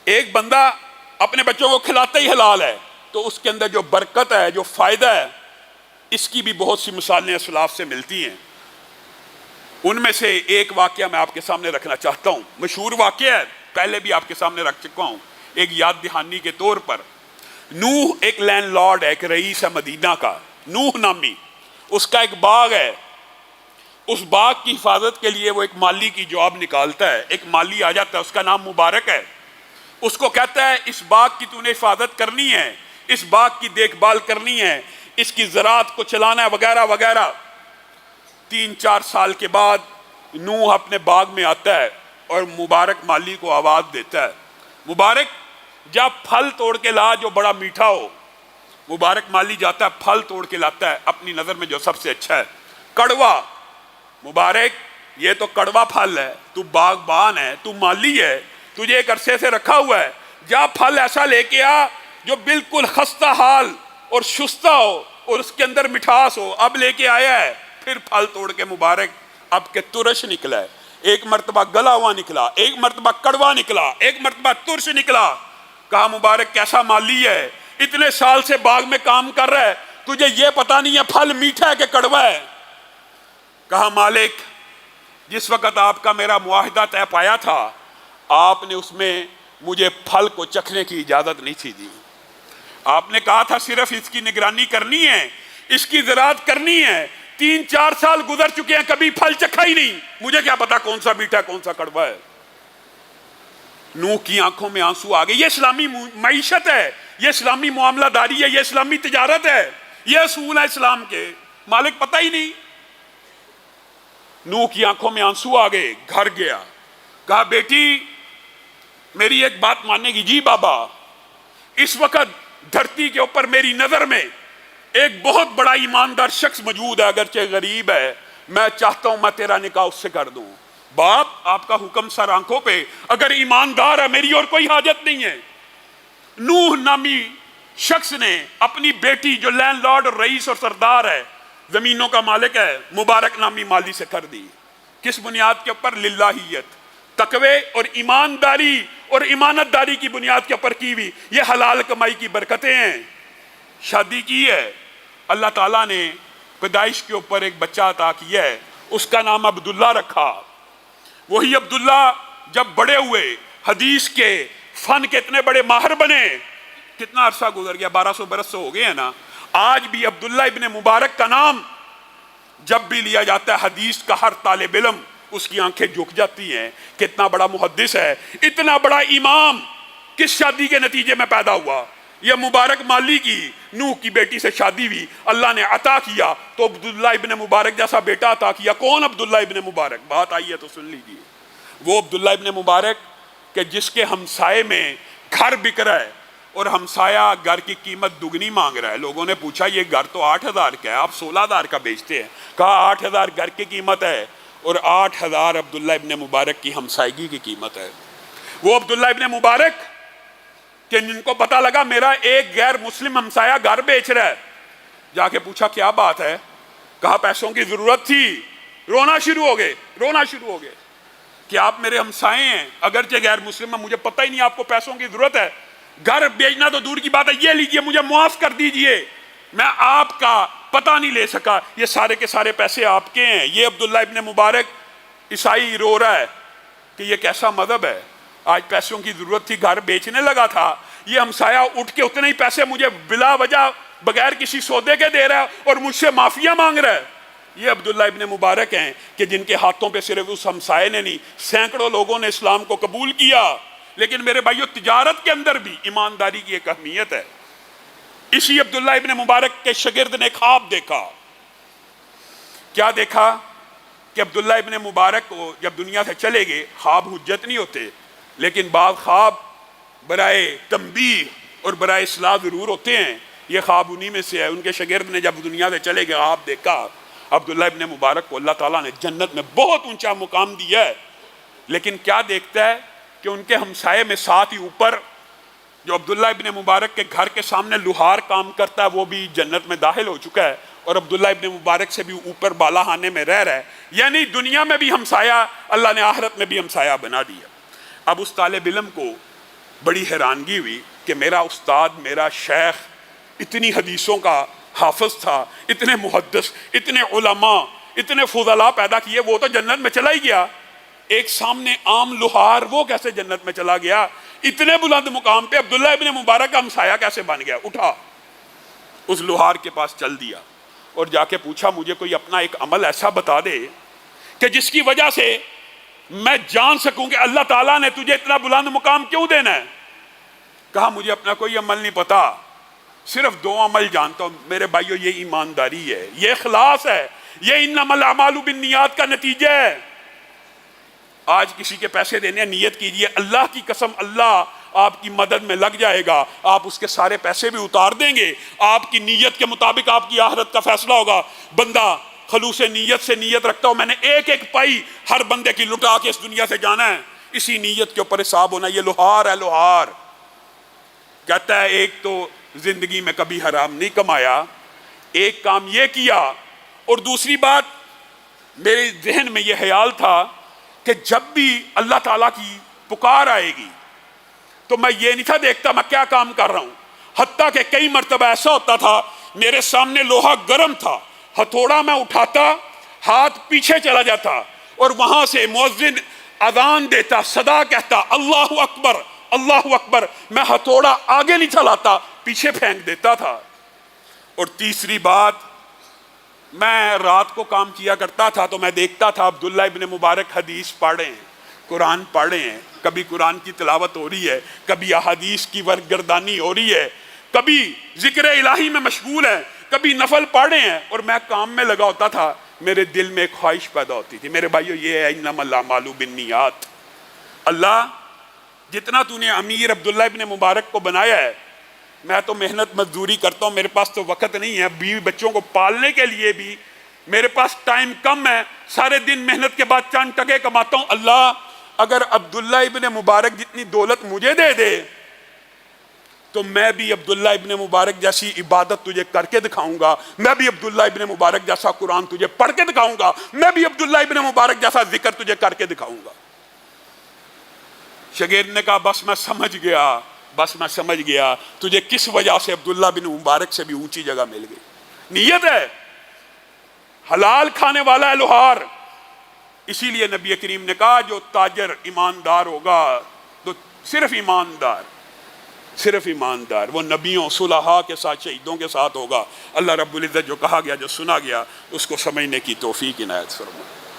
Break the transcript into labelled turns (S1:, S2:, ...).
S1: ایک بندہ اپنے بچوں کو کھلاتا ہی حلال ہے تو اس کے اندر جو برکت ہے، جو فائدہ ہے، اس کی بھی بہت سی مثالیں اسلاف سے ملتی ہیں۔ ان میں سے ایک واقعہ میں آپ کے سامنے رکھنا چاہتا ہوں، مشہور واقعہ ہے، پہلے بھی آپ کے سامنے رکھ چکا ہوں ایک یاد دہانی کے طور پر۔ نوح ایک لینڈ لارڈ ہے، ایک رئیس ہے مدینہ کا، نوح نامی، اس کا ایک باغ ہے۔ اس باغ کی حفاظت کے لیے وہ ایک مالی کی جاب نکالتا ہے، ایک مالی آ جاتا ہے، اس کا نام مبارک ہے۔ اس کو کہتا ہے اس باغ کی تو نے حفاظت کرنی ہے، اس باغ کی دیکھ بھال کرنی ہے، اس کی زراعت کو چلانا ہے، وغیرہ وغیرہ۔ 3-4 سال کے بعد نوح اپنے باغ میں آتا ہے اور مبارک مالی کو آواز دیتا ہے، مبارک جا پھل توڑ کے لا جو بڑا میٹھا ہو۔ مبارک مالی جاتا ہے، پھل توڑ کے لاتا ہے، اپنی نظر میں جو سب سے اچھا ہے، کڑوا۔ مبارک یہ تو کڑوا پھل ہے، تو باغبان ہے، تو مالی ہے، تجھے ایک عرصے سے رکھا ہوا ہے، جا پھل ایسا لے کے آ جو بالکل خستہ حال اور شستہ ہو اور اس کے اندر مٹھاس ہو۔ اب لے کے آیا ہے، پھر پھل توڑ کے مبارک اب کے ترش نکلا ہے، ایک مرتبہ گلا ہوا نکلا، ایک مرتبہ کڑوا نکلا، ایک مرتبہ ترش نکلا۔ کہا مبارک کیسا مالی ہے، اتنے سال سے باغ میں کام کر رہا ہے، تجھے یہ پتا نہیں ہے پھل میٹھا ہے کہ کڑوا ہے؟ کہا مالک جس وقت آپ کا میرا معاہدہ طے پایا تھا، آپ نے اس میں مجھے پھل کو چکھنے کی اجازت نہیں تھی دی۔ آپ نے کہا تھا صرف اس کی نگرانی کرنی ہے، اس کی زراعت کرنی ہے۔ 3-4 سال گزر چکے ہیں، کبھی پھل چکھا ہی نہیں، مجھے کیا پتا کون سا میٹھا کون سا کڑوا ہے۔ نوح کی آنکھوں میں آنسو آ گئے۔ یہ اسلامی معیشت ہے، یہ اسلامی معاملہ داری ہے، یہ اسلامی تجارت ہے، یہ اصول ہے اسلام کے، مالک پتہ ہی نہیں۔ نوح کی آنکھوں میں آنسو آ گئے، گھر گیا، کہا بیٹی میری ایک بات ماننے گی؟ جی بابا، اس وقت دھرتی کے اوپر میری نظر میں ایک بہت بڑا ایماندار شخص موجود ہے، اگرچہ غریب ہے، میں چاہتا ہوں میں تیرا نکاح اس سے کر دوں۔ باپ آپ کا حکم سر آنکھوں پہ، اگر ایماندار ہے میری اور کوئی حاجت نہیں ہے۔ نوح نامی شخص نے اپنی بیٹی جو لینڈ لارڈ اور رئیس اور سردار ہے، زمینوں کا مالک ہے، مبارک نامی مالی سے کر دی۔ کس بنیاد کے اوپر؟ للہیت، تقوی اور ایمانداری اور امانت داری کی بنیاد کے اوپر کی ہوئی، یہ حلال کمائی کی برکتیں ہیں۔ شادی کی ہے، اللہ تعالیٰ نے پیدائش کے اوپر ایک بچہ عطا کیا ہے، اس کا نام عبداللہ رکھا۔ وہی عبداللہ جب بڑے ہوئے، حدیث کے فن کے اتنے بڑے ماہر بنے، کتنا عرصہ گزر گیا، 1200 برس سے ہو گئے ہیں نا۔ آج بھی عبداللہ ابن مبارک کا نام جب بھی لیا جاتا ہے، حدیث کا ہر طالب علم اس کی آنکھیں جھک جاتی ہیں، کتنا بڑا محدث ہے، اتنا بڑا امام کس شادی کے نتیجے میں پیدا ہوا؟ یہ مبارک مالی کی نوح کی بیٹی سے شادی ہوئی، اللہ نے عطا کیا تو عبداللہ ابن مبارک جیسا بیٹا عطا کیا۔ کون عبداللہ ابن مبارک؟ بات آئی ہے تو سن لیجیے۔ وہ عبداللہ ابن مبارک کہ جس کے ہمسائے میں گھر بک رہا ہے اور ہمسایہ گھر کی قیمت دگنی مانگ رہا ہے۔ لوگوں نے پوچھا یہ گھر تو 8000 کا ہے، آپ 16000 کا بیچتے ہیں؟ کہا 8000 گھر کی قیمت ہے اور 8000 عبداللہ ابن مبارک کی ہمسائیگی کی قیمت ہے۔ وہ عبداللہ ابن مبارک کہ جن کو پتا لگا میرا ایک غیر مسلم ہمسایہ گھر بیچ رہا ہے، جا کے پوچھا کیا بات ہے؟ کہا پیسوں کی ضرورت تھی۔ رونا شروع ہو گئے کہ آپ میرے ہمسائے ہیں، اگرچہ غیر مسلم ہیں، مجھے پتہ ہی نہیں آپ کو پیسوں کی ضرورت ہے، گھر بیچنا تو دور کی بات ہے، یہ لیجئے مجھے معاف کر دیجئے، میں آپ کا پتہ نہیں لے سکا، یہ سارے کے سارے پیسے آپ کے ہیں۔ یہ عبداللہ ابن مبارک عیسائی رو رہا ہے کہ یہ کیسا مذہب ہے، آج پیسوں کی ضرورت تھی گھر بیچنے لگا تھا، یہ ہمسایہ اٹھ کے اتنے ہی پیسے مجھے بلا وجہ بغیر کسی سودے کے دے رہا ہے اور مجھ سے معافیہ مانگ رہا ہے۔ یہ عبداللہ ابن مبارک ہیں کہ جن کے ہاتھوں پہ صرف اس ہمسائے نے نہیں، سینکڑوں لوگوں نے اسلام کو قبول کیا۔ لیکن میرے بھائیو، تجارت کے اندر بھی ایمانداری کی ایک اہمیت ہے۔ اسی عبداللہ ابن مبارک کے شاگرد نے خواب دیکھا۔ کیا دیکھا؟ کہ عبداللہ ابن مبارک کو جب دنیا سے چلے گئے، خواب حجت نہیں ہوتے، لیکن بعض خواب برائے تنبیہ اور برائے اصلاح ضرور ہوتے ہیں۔ یہ خواب انہی میں سے ہے۔ ان کے شاگرد نے جب دنیا سے چلے گئے خواب دیکھا، عبداللہ ابن مبارک کو اللہ تعالیٰ نے جنت میں بہت اونچا مقام دیا ہے، لیکن کیا دیکھتا ہے کہ ان کے ہمسائے میں ساتھ ہی اوپر جو عبداللہ ابن مبارک کے گھر کے سامنے لوہار کام کرتا ہے، وہ بھی جنت میں داخل ہو چکا ہے، اور عبداللہ ابن مبارک سے بھی اوپر بالا خانے میں رہ رہا ہے۔ یعنی دنیا میں بھی ہمسایہ، اللہ نے آخرت میں بھی ہمسایہ بنا دیا۔ اب اس طالب علم کو بڑی حیرانگی ہوئی کہ میرا استاد، میرا شیخ اتنی حدیثوں کا حافظ تھا، اتنے محدث، اتنے علماء، اتنے فضلاء پیدا کیے، وہ تو جنت میں چلا ہی گیا، ایک سامنے عام لوہار وہ کیسے جنت میں چلا گیا؟ اتنے بلند مقام پہ عبداللہ ابن مبارک کا ہمسایہ کیسے بن گیا؟ اٹھا، اس لوہار کے پاس چل دیا اور جا کے پوچھا مجھے کوئی اپنا ایک عمل ایسا بتا دے کہ جس کی وجہ سے میں جان سکوں کہ اللہ تعالیٰ نے تجھے اتنا بلند مقام کیوں دینا ہے۔ کہا مجھے اپنا کوئی عمل نہیں پتا، صرف 2 عمل جانتا ہوں۔ میرے بھائیو، یہ ایمانداری ہے، یہ اخلاص ہے، یہ انما الاعمال بالنیات کا نتیجہ ہے۔ آج کسی کے پیسے دینے نیت کیجئے، اللہ کی قسم اللہ آپ کی مدد میں لگ جائے گا، آپ اس کے سارے پیسے بھی اتار دیں گے، آپ کی نیت کے مطابق آپ کی آخرت کا فیصلہ ہوگا۔ بندہ خلوص نیت سے نیت رکھتا ہوں میں نے ایک ایک پائی ہر بندے کی لٹا کے اس دنیا سے جانا ہے، اسی نیت کے اوپر حساب ہونا۔ یہ لوہار ہے، لوہار کہتا ہے ایک تو زندگی میں کبھی حرام نہیں کمایا، ایک کام یہ کیا، اور دوسری بات میرے ذہن میں یہ خیال تھا کہ جب بھی اللہ تعالیٰ کی پکار آئے گی تو میں یہ نہیں تھا دیکھتا میں کیا کام کر رہا ہوں، حتیٰ کہ کئی مرتبہ ایسا ہوتا تھا میرے سامنے لوہا گرم تھا، ہتھوڑا میں اٹھاتا، ہاتھ پیچھے چلا جاتا اور وہاں سے مؤذن اذان دیتا، صدا کہتا اللہ اکبر اللہ اکبر، میں ہتھوڑا آگے نہیں چلاتا، پیچھے پھینک دیتا تھا۔ اور تیسری بات، میں رات کو کام کیا کرتا تھا تو میں دیکھتا تھا عبداللہ ابن مبارک حدیث پڑھے ہیں، قرآن پڑھے ہیں، کبھی قرآن کی تلاوت ہو رہی ہے، کبھی احادیث کی ورگردانی ہو رہی ہے، کبھی ذکر الہی میں مشغول ہے، کبھی نفل پڑھے ہیں، اور میں کام میں لگا ہوتا تھا، میرے دل میں ایک خواہش پیدا ہوتی تھی۔ میرے بھائیو، یہ ہے انما الاعمال بالنیات۔ اللہ جتنا تو نے امیر عبداللہ ابن مبارک کو بنایا ہے، میں تو محنت مزدوری کرتا ہوں، میرے پاس تو وقت نہیں ہے، بیوی بچوں کو پالنے کے لیے بھی میرے پاس ٹائم کم ہے، سارے دن محنت کے بعد چند ٹکے کماتا ہوں۔ اللہ اگر عبداللہ ابن مبارک جتنی دولت مجھے دے دے تو میں بھی عبداللہ ابن مبارک جیسی عبادت تجھے کر کے دکھاؤں گا، میں بھی عبداللہ ابن مبارک جیسا قرآن تجھے پڑھ کے دکھاؤں گا، میں بھی عبداللہ ابن مبارک جیسا ذکر تجھے کر کے دکھاؤں گا۔ شاگرد نے کہا بس میں سمجھ گیا تجھے کس وجہ سے عبداللہ بن مبارک سے بھی اونچی جگہ مل گئی، نیت ہے، حلال کھانے والا ہے لوہار۔ اسی لیے نبی کریم نے کہا جو تاجر ایماندار ہوگا تو صرف ایماندار وہ نبیوں صلحاء کے ساتھ شہیدوں کے ساتھ ہوگا۔ اللہ رب العزت جو کہا گیا جو سنا گیا اس کو سمجھنے کی توفیق عنایت فرمائے۔